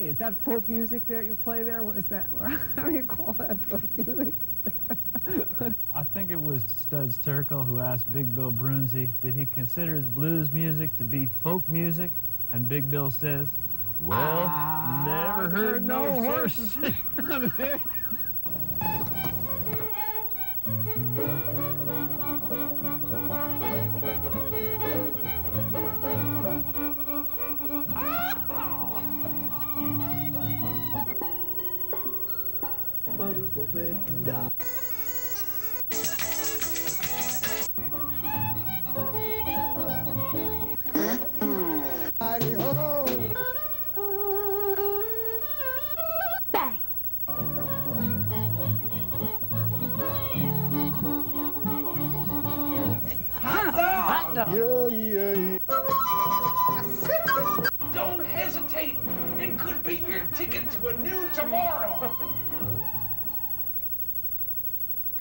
Hey, is that folk music that you play there? What is that? How do you call that folk music? I think it was Studs Terkel who asked Big Bill Broonzy, did he consider his blues music to be folk music? And Big Bill says, well, never heard no horses. Don't hesitate. It could be your ticket to a new tomorrow.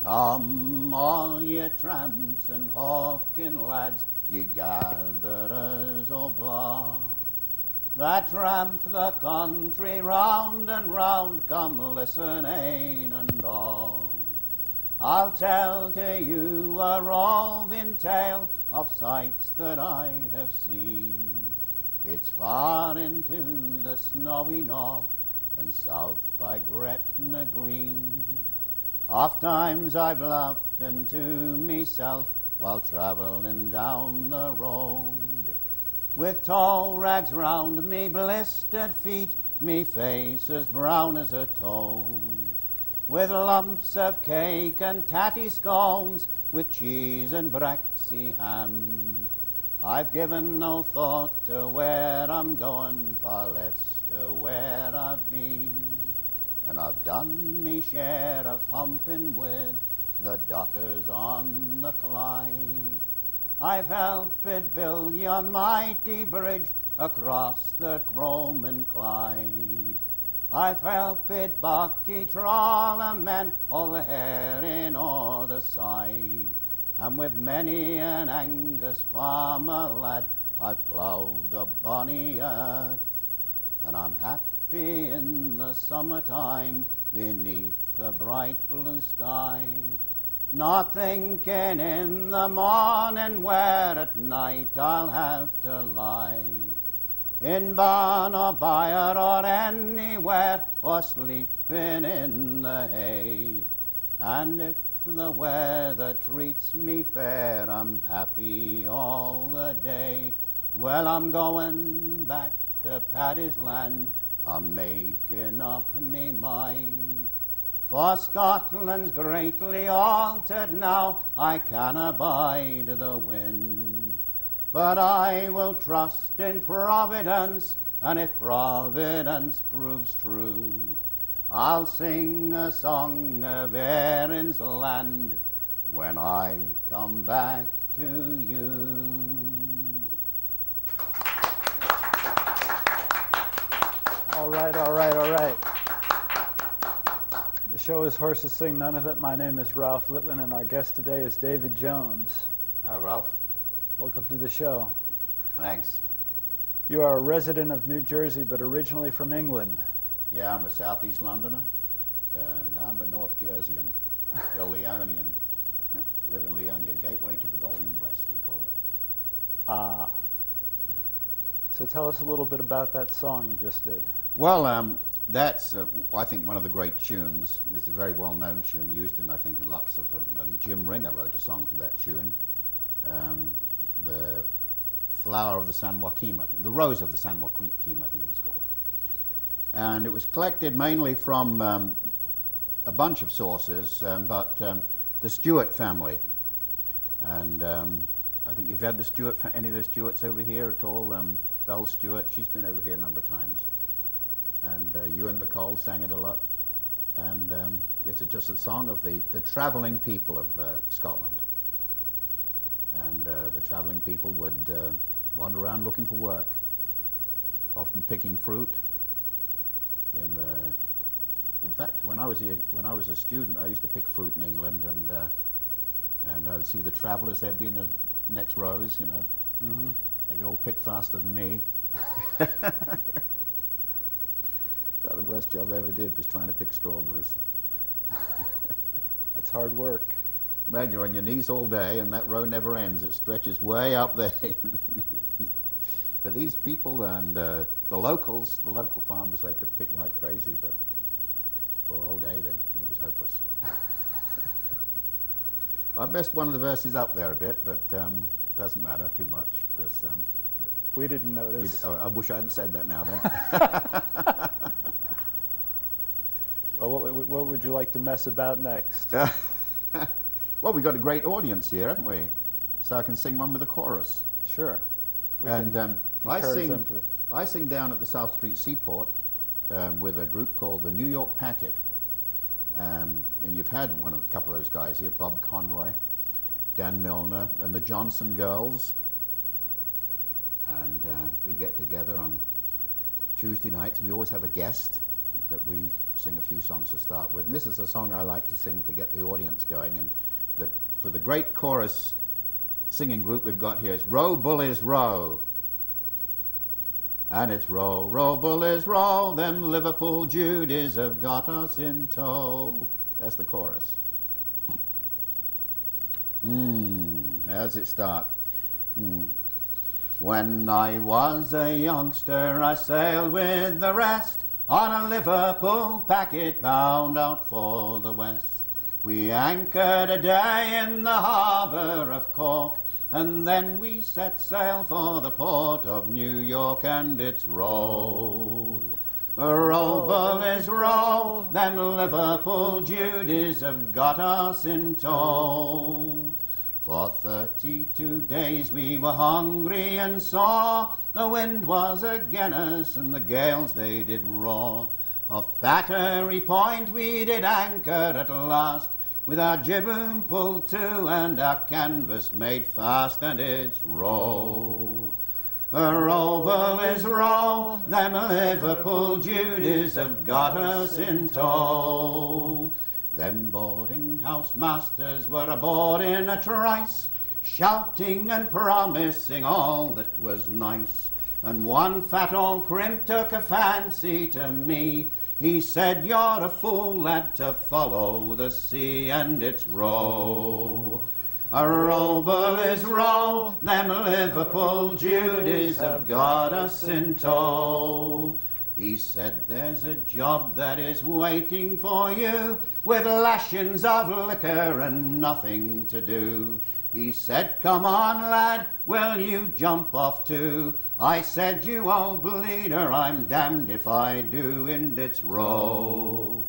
Come, all ye tramps and hawking lads, ye gatherers o' blah, that tramp the country round and round, come listen ane and all. I'll tell to you a roving tale of sights that I have seen. It's far into the snowy north and south by Gretna Green. Oft times I've laughed unto myself while travelling down the road, with tall rags round me blistered feet, me face as brown as a toad, with lumps of cake and tatty scones, with cheese and braxy ham. I've given no thought to where I'm going, far less to where I've been, and I've done me share of humping with the dockers on the Clyde. I've helped it build yon mighty bridge across the Crome Clyde. I've helped it bucky trawl men all the herring o'er the side, and with many an Angus farmer lad I've ploughed the bonny earth, and I'm happy in the summertime beneath the bright blue sky, not thinking in the morning where at night I'll have to lie, in barn or byre or anywhere, or sleeping in the hay. And if the weather treats me fair, I'm happy all the day. Well, I'm going back to Paddy's land, I'm making up me mind, for Scotland's greatly altered now, I can abide the wind. But I will trust in Providence, and if Providence proves true, I'll sing a song of Erin's land when I come back to you. All right, all right, all right. The show is Horses Sing None of It. My name is Ralph Littman, and our guest today is David Jones. Hi, Ralph. Welcome to the show. Thanks. You are a resident of New Jersey, but originally from England. Yeah, I'm a Southeast Londoner, and I'm a North Jerseyan, a Leonian. Live in Leonia, gateway to the Golden West, we call it. Ah. So tell us a little bit about that song you just did. Well, that's, I think, one of the great tunes. It's a very well-known tune, used in, I think, lots of, I think Jim Ringer wrote a song to that tune. The Flower of the San Joaquin, the Rose of the San Joaquin, I think it was called. And it was collected mainly from a bunch of sources, but the Stewart family. And I think you've had the Stewart, any of the Stewarts over here at all? Belle Stewart, she's been over here a number of times. And Ewan MacColl sang it a lot. And it's just a song of the traveling people of Scotland. And the traveling people would wander around looking for work, often picking fruit. In fact, when I was a student, I used to pick fruit in England, and I would see the travellers. They'd be in the next rows, you know. Mm-hmm. They could all pick faster than me. About the worst job I ever did was trying to pick strawberries. That's hard work. Man, you're on your knees all day, and that row never ends. It stretches way up there. But these people and the locals, the local farmers, they could pick like crazy, but poor old David, he was hopeless. I messed one of the verses up there a bit, but doesn't matter too much, because We didn't notice. I wish I hadn't said that now then. Well, what would you like to mess about next? Well, we've got a great audience here, haven't we? So I can sing one with a chorus. Sure. We And can I encourage them sing, to- I sing down at the South Street Seaport with a group called the New York Packet. And you've had a couple of those guys here, Bob Conroy, Dan Milner, and the Johnson Girls. And we get together on Tuesday nights. We always have a guest, but we sing a few songs to start with. And this is a song I like to sing to get the audience going. And for the great chorus singing group we've got here, it's Row, Bullies, Row. And it's row, row, bullies, row, them Liverpool Judies have got us in tow. That's the chorus. How does it start? When I was a youngster, I sailed with the rest on a Liverpool packet bound out for the west. We anchored a day in the harbour of Cork, and then we set sail for the port of New York, and it's row. Row, bullies, row, them Liverpool Judies have got us in tow. For 32 days we were hungry and sore, the wind was again us and the gales they did roar. Off Battery Point we did anchor at last, with our jibboom pulled to and our canvas made fast, and it's row. Row, bullies, row, them Liverpool Judies have got us in tow. Them boarding house masters were aboard in a trice, shouting and promising all that was nice. And one fat old crimp took a fancy to me. He said, "You're a fool, lad, to follow the sea," and it's row. Row, bullies, row, them Liverpool Judies have got us in tow. He said, "There's a job that is waiting for you, with lashings of liquor and nothing to do." He said, "Come on, lad, will you jump off too?" I said, "You old bleeder, I'm damned if I do," and it's row.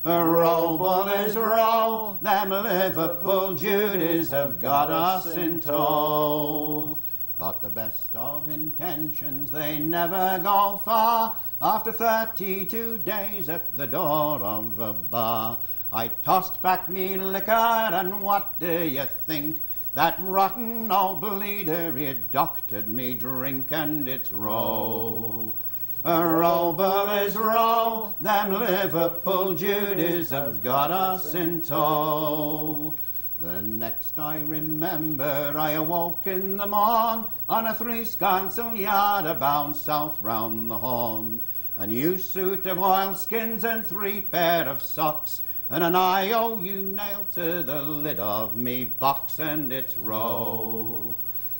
Row, bullies, row, them Liverpool Judies have got us in tow. But the best of intentions, they never go far. After 32 days at the door of a bar, I tossed back me liquor, and what do you think? That rotten old bleeder, he doctored me drink, and it's row. Row, bullies, row, them Liverpool Judies have got us in tow. The next I remember, I awoke in the morn on a 3 skysail yard bound south round the Horn. A new suit of oilskins and 3 pair of socks, and an IOU nailed to the lid of me box, and it's row.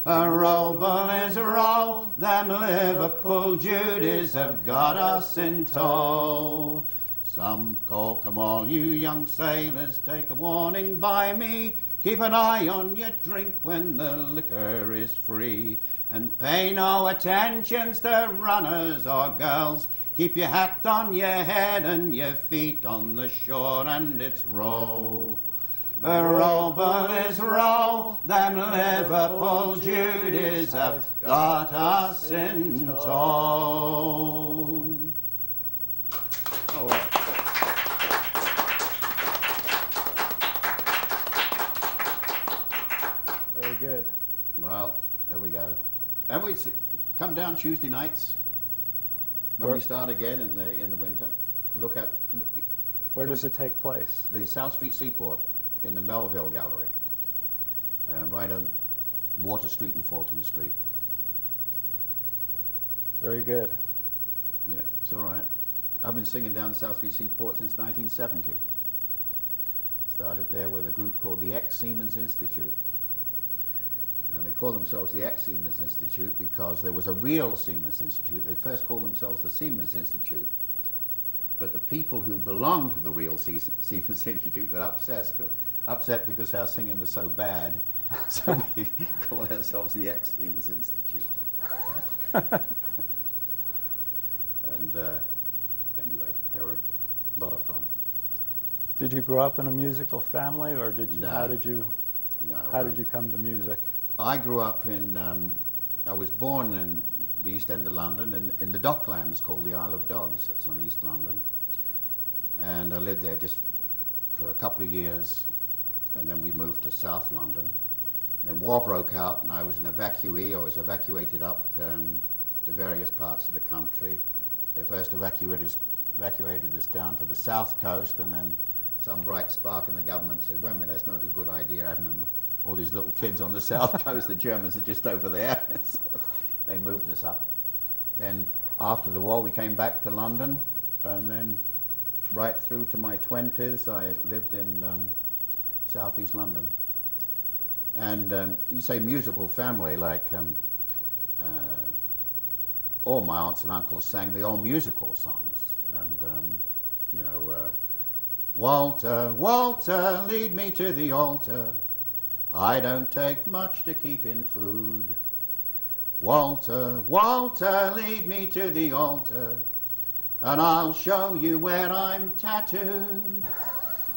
Row, bullies, row, them Liverpool Judies have got us in tow. Some call, come all you young sailors, take a warning by me. Keep an eye on your drink when the liquor is free, and pay no attentions to runners or girls. Keep your hat on your head and your feet on the shore, and it's row. Row, bullies, row, them Liverpool Judies have got us in tow. Very good. Well, there we go. And we come down Tuesday nights when Where- we start again in the winter. Look at Where does it take place? the South Street Seaport in the Melville Gallery, right on Water Street and Fulton Street. Very good. Yeah, it's all right. I've been singing down the South Street Seaport since 1970. Started there with a group called the Ex-Siemens Institute. And they call themselves the Ex-Siemens Institute because there was a real Siemens Institute. They first called themselves the Siemens Institute. But the people who belonged to the real Siemens Institute got upset because our singing was so bad. So we called ourselves the Ex-Siemens Institute. And anyway, they were a lot of fun. Did you grow up in a musical family, or did you? No. How did you? No, How did you come to music? I grew up in, I was born in the East End of London, in the Docklands called the Isle of Dogs. That's on East London. And I lived there just for a couple of years, and then we moved to South London. Then war broke out, and I was an evacuee. I was evacuated up to various parts of the country. They first evacuated us down to the south coast, and then some bright spark in the government said, wait a minute, that's not a good idea, having them, all these little kids on the south coast. The Germans are just over there. So they moved us up. Then after the war, we came back to London, and then right through to my 20s, I lived in southeast London. And you say musical family, like all my aunts and uncles sang the old musical songs. And, you know, Walter, Walter, lead me to the altar. I don't take much to keep in food. Walter, Walter, lead me to the altar, and I'll show you where I'm tattooed.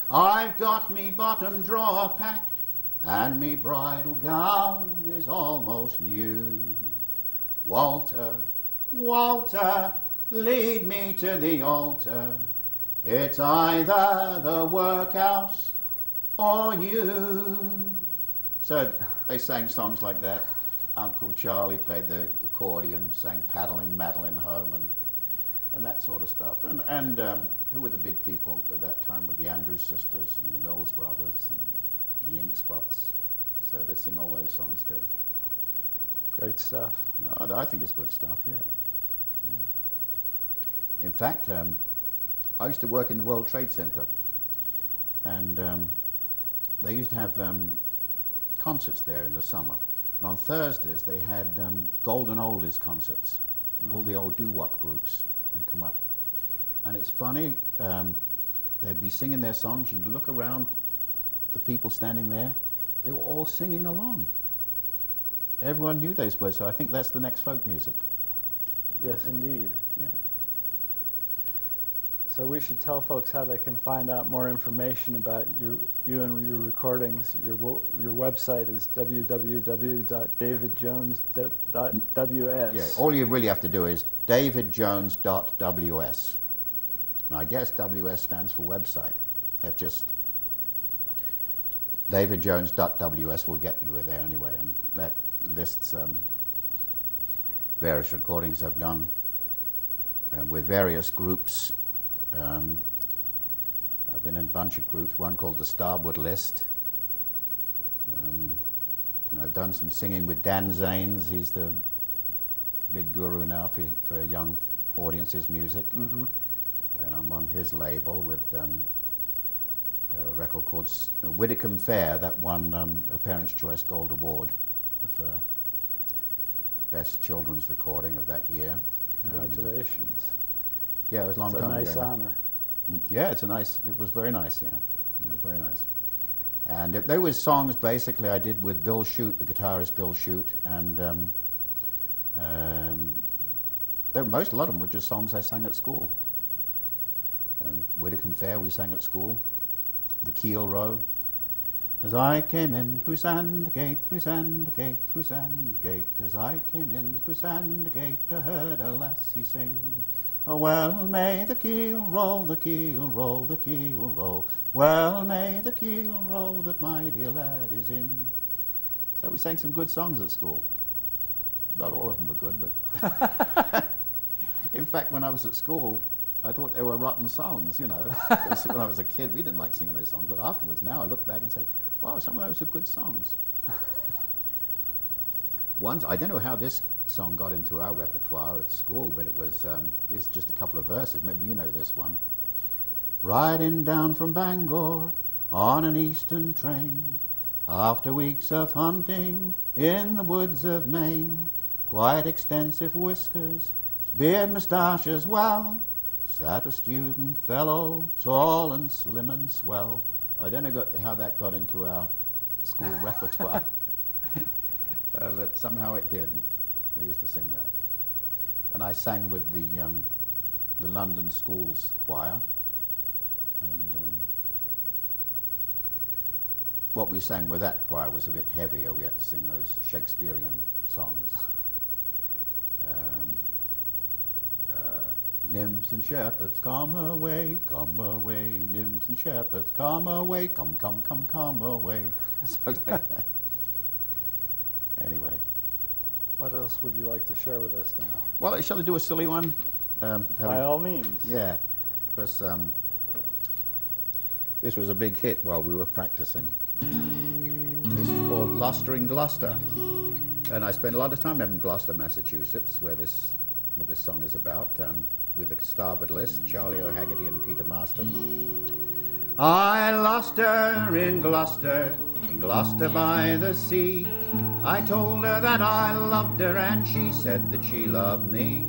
I've got me bottom drawer packed, and me bridal gown is almost new. Walter, Walter, lead me to the altar. It's either the workhouse or you. So they sang songs like that. Uncle Charlie played the accordion, sang Paddling Madeline Home, and that sort of stuff. And who were the big people at that time? Were the Andrews Sisters and the Mills Brothers and the Ink Spots. So they sing all those songs too. Great stuff. No, I think it's good stuff, yeah. In fact, I used to work in the World Trade Center, and they used to have concerts there in the summer. And on Thursdays, they had Golden Oldies concerts. All the old doo-wop groups would come up. And it's funny, they'd be singing their songs. You'd look around, the people standing there, they were all singing along. Everyone knew those words, so I think that's the next folk music. Yes, indeed. Yeah. So we should tell folks how they can find out more information about you and your recordings. Your website is www.davidjones.ws. Yeah, all you really have to do is davidjones.ws. Now I guess WS stands for website. That's just davidjones.ws will get you there anyway, and that lists various recordings I've done with various groups. I've been in a bunch of groups, one called the Starwood List. And I've done some singing with Dan Zanes. He's the big guru now for young audiences' music. Mm-hmm. And I'm on his label with a record called Widdicombe Fair that won a Parents' Choice Gold Award for Best Children's Recording of that year. Congratulations. Yeah, it was a long time ago. It's a nice honor. Yeah, it was very nice, yeah. It was very nice. And there was songs basically I did with Bill Shute, the guitarist Bill Shute, and a lot of them were just songs I sang at school. And Widdicombe Fair we sang at school. The Keel Row. As I came in through Sandgate, through Sandgate, through Sandgate, as I came in through Sandgate, I heard a lassie sing. Oh, well may the keel row, the keel row, the keel row. Well may the keel row that my dear lad is in. So we sang some good songs at school. Not all of them were good, but in fact, when I was at school, I thought they were rotten songs, you know. When I was a kid, we didn't like singing those songs, but afterwards, now I look back and say, wow, some of those are good songs. I don't know how this song got into our repertoire at school, but it was here's just a couple of verses. Maybe you know this one. Riding down from Bangor on an eastern train, after weeks of hunting in the woods of Maine, quite extensive whiskers, beard, moustache as well, sat a student fellow, tall and slim and swell. I don't know how that got into our school repertoire, but somehow it did. We used to sing that. And I sang with the London Schools Choir, and what we sang with that choir was a bit heavier. We had to sing those Shakespearean songs. Nymphs and shepherds, come away, nymphs and shepherds, come away, come away. Something like that. Anyway. What else would you like to share with us now? Well, shall I do a silly one? By all means. Yeah, because this was a big hit while we were practicing. This is called Luster in Gloucester. And I spent a lot of time in Gloucester, Massachusetts, where what this song is about, with the starboard list, Charlie O'Haggerty and Peter Marston. I lost her in Gloucester by the sea. I told her that I loved her and she said that she loved me.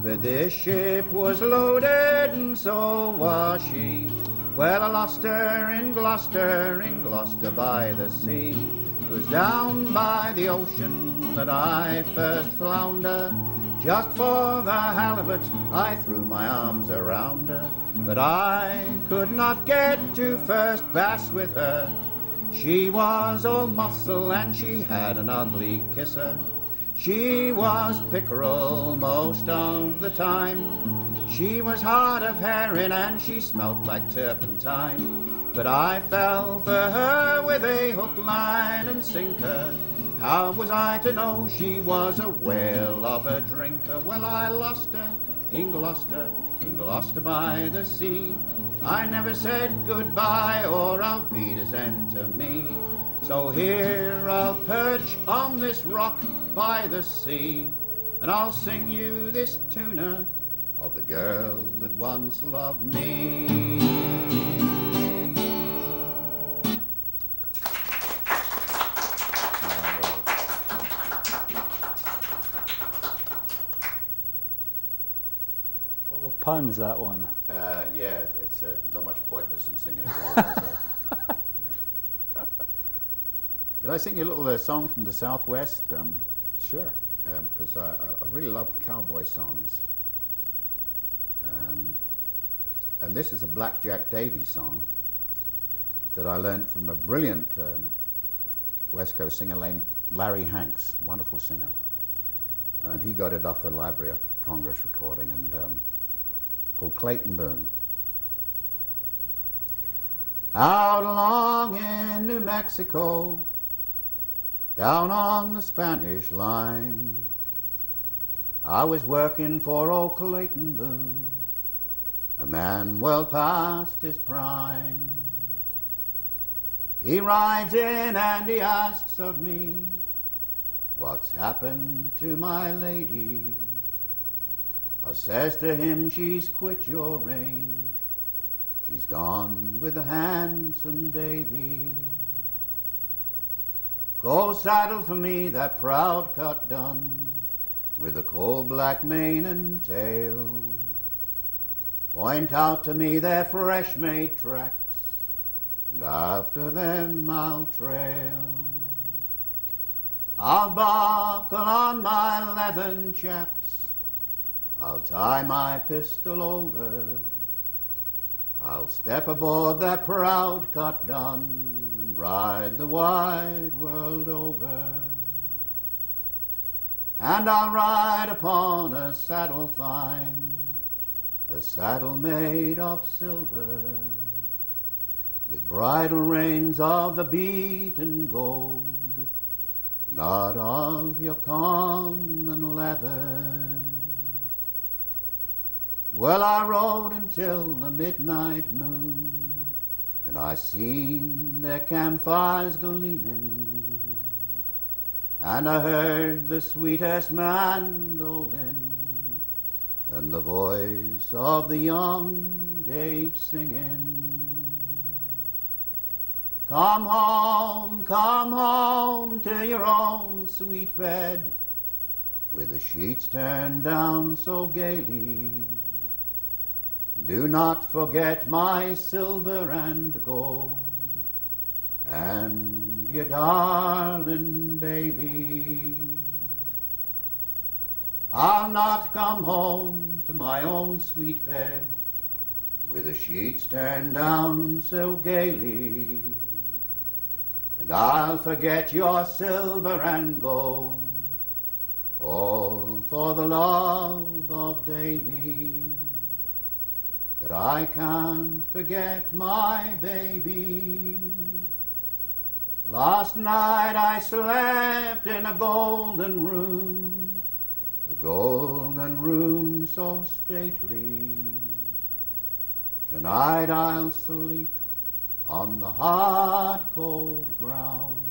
But this ship was loaded and so was she. Well, I lost her in Gloucester by the sea. It was down by the ocean that I first found her. Just for the halibut I threw my arms around her. But I could not get to first bass with her. She was all muscle and she had an ugly kisser. She was pickerel most of the time. She was hard of herring and she smelt like turpentine. But I fell for her with a hook, line and sinker. How was I to know she was a whale of a drinker? Well, I lost her in Gloucester by the sea. I never said goodbye or auf Wiedersehen to me. So here I'll perch on this rock by the sea, and I'll sing you this tune of the girl that once loved me. Full of puns, that one. Yeah, it's not much pointless in singing it. Really, is there? Could I sing you a little song from the Southwest? Sure. Because I really love cowboy songs. And this is a Blackjack Davy song that I learned from a brilliant West Coast singer named Larry Hanks, wonderful singer. And he got it off a Library of Congress recording, and called Clayton Boone. Out along in New Mexico, down on the Spanish line, I was working for old Clayton Boone, a man well past his prime. He rides in and he asks of me, what's happened to my lady? I says to him, she's quit your range. She's gone with the handsome Davy. Go saddle for me that proud cut dun, with a coal black mane and tail. Point out to me their fresh made tracks, and after them I'll trail. I'll buckle on my leathern chaps, I'll tie my pistol over, I'll step aboard that proud cut dun and ride the wide world over. And I'll ride upon a saddle fine, a saddle made of silver, with bridle reins of the beaten gold, not of your common leather. Well, I rode until the midnight moon, and I seen their campfires gleaming, and I heard the sweetest mandolin and the voice of the young Dave singing. Come home to your own sweet bed, with the sheets turned down so gaily. Do not forget my silver and gold, and your darling baby. I'll not come home to my own sweet bed, with the sheets turned down so gaily. And I'll forget your silver and gold, all for the love of Davy. But I can't forget my baby. Last night I slept in a golden room, the golden room so stately. Tonight I'll sleep on the hard cold ground,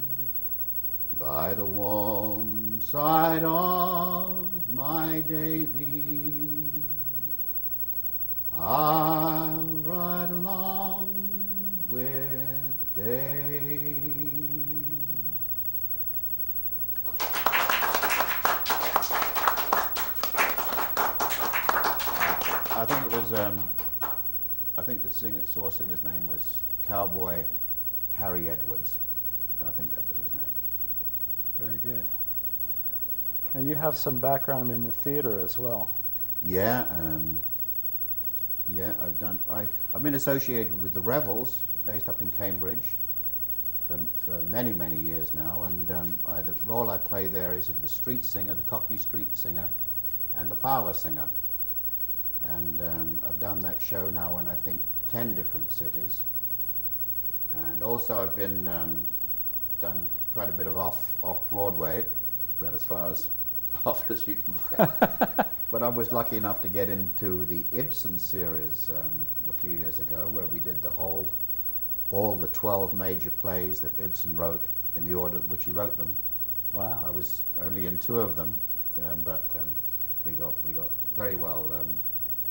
by the warm side of my Davy. I'll ride along with Dave. I think it was, I think the source singer's name was Cowboy Harry Edwards. I think that was his name. Very good. Now you have some background in the theater as well. Yeah, yeah, I've been associated with the Revels, based up in Cambridge, for many, many years now, and the role I play there is of the street singer, the Cockney street singer, and the parlour singer. And I've done that show now in, I think, 10 different cities. And also I've been done quite a bit of off-Broadway, about as far as off as you can get. But I was lucky enough to get into the Ibsen series a few years ago, where we did all the 12 major plays that Ibsen wrote in the order in which he wrote them. Wow. I was only in 2 of them, but we got very well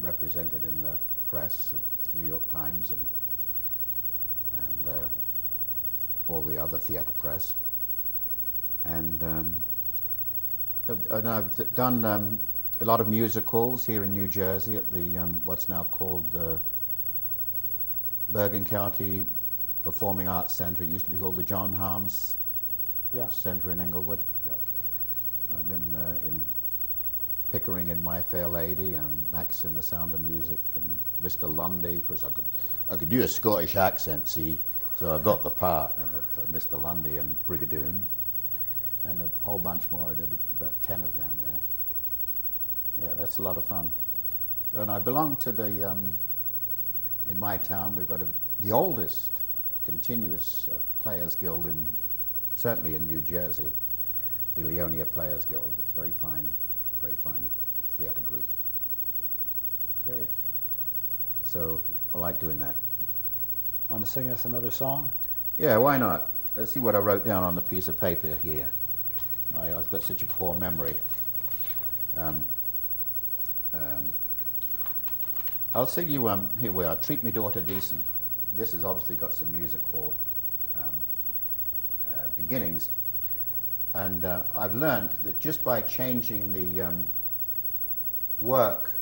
represented in the press, New York Times, and all the other theatre press. And I've done a lot of musicals here in New Jersey at the what's now called the Bergen County Performing Arts Center. It used to be called the John Harms Center in Englewood. Yep. I've been in Pickering in My Fair Lady, and Max in The Sound of Music, and Mr. Lundy, because I could do a Scottish accent, see, so I got the part for Mr. Lundy and Brigadoon, and a whole bunch more. I did about 10 of them there. Yeah, that's a lot of fun. And I belong to the, in my town, we've got the oldest continuous Players Guild certainly in New Jersey, the Leonia Players Guild. It's very fine theatre group. Great. So I like doing that. Want to sing us another song? Yeah, why not? Let's see what I wrote down on the piece of paper here. I've got such a poor memory. I'll sing you, here we are, Treat Me Daughter Decent. This has obviously got some music hall beginnings. And I've learned that just by changing the work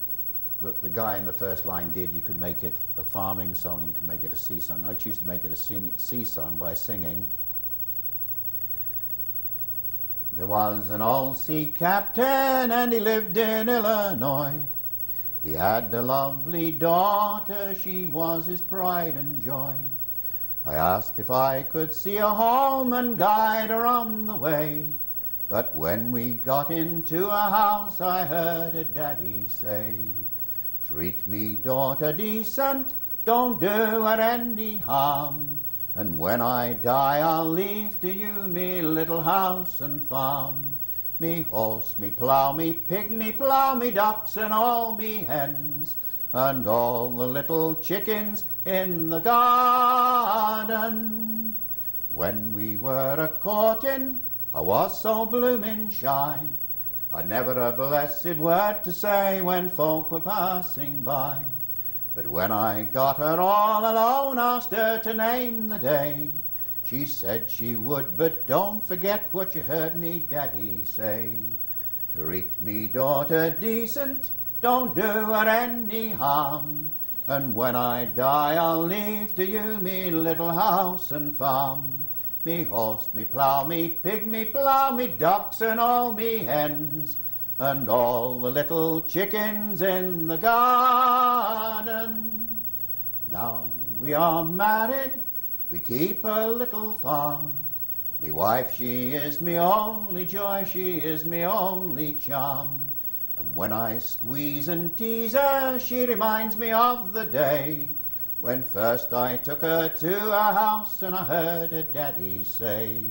that the guy in the first line did, you could make it a farming song, you could make it a sea song. I choose to make it a sea song by singing. There was an old sea captain and he lived in Illinois. He had a lovely daughter, she was his pride and joy. I asked if I could see her home and guide her on the way. But when we got into a house, I heard her daddy say, treat me, daughter, decent, don't do her any harm. And when I die, I'll leave to you me little house and farm. Me horse, me plough, me pig, me plough, me ducks, and all me hens, and all the little chickens in the garden. When we were a-courting, I was so bloomin' shy, I'd never a blessed word to say when folk were passing by. But when I got her all alone, asked her to name the day, she said she would, but don't forget what you heard me daddy say. Treat me daughter decent, don't do her any harm, and when I die I'll leave to you me little house and farm. Me horse, me plough, me pig, me plough, me ducks and all me hens, and all the little chickens in the garden. Now we are married, we keep a little farm. Me wife, she is me only joy, she is me only charm. And when I squeeze and tease her, she reminds me of the day when first I took her to her house and I heard her daddy say,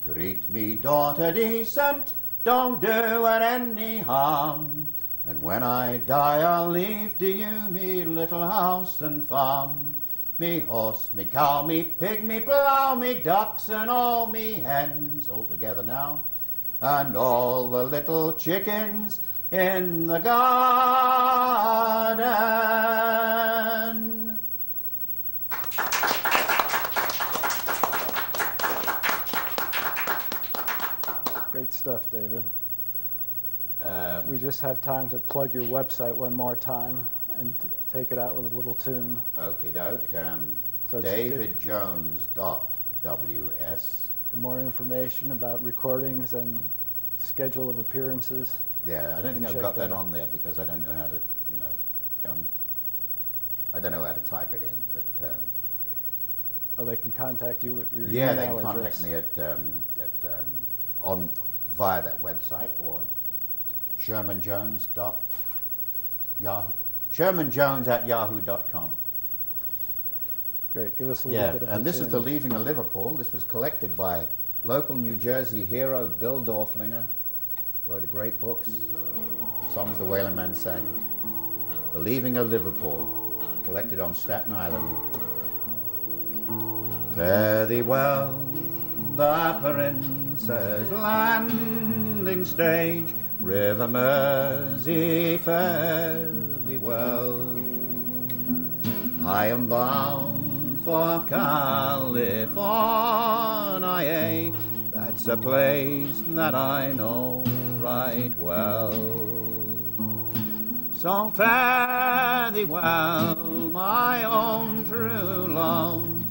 treat me daughter decent, don't do her any harm, and when I die I'll leave to you me little house and farm. Me horse, me cow, me pig, me plough, me ducks and all me hens, all together now, and all the little chickens in the garden. Great stuff, David. We just have time to plug your website one more time and take it out with a little tune. Okie doke. So it's davidjones.ws. For more information about recordings and schedule of appearances. Yeah, I don't think I've check got that that. on there because I don't know how to, I don't know how to type it in, but Oh, they can contact you with your yeah, they email can contact address. me via that website or shermanjones@yahoo.com. Great, give us a little Yeah, bit of and a this is tune. the Leaving of Liverpool. This was collected by local New Jersey hero Bill Dorflinger. Wrote a great books, songs the Wailing Man sang. The Leaving of Liverpool, collected on Staten Island. Fare thee well, the Prince's landing stage, River Mersey, fare thee well. I am bound for California, that's a place that I know right well. So fare thee well, my own true love,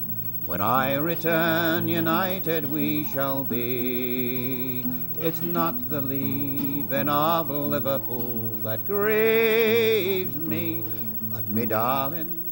when I return united we shall be. It's not the leaving of Liverpool that grieves me, but me darling,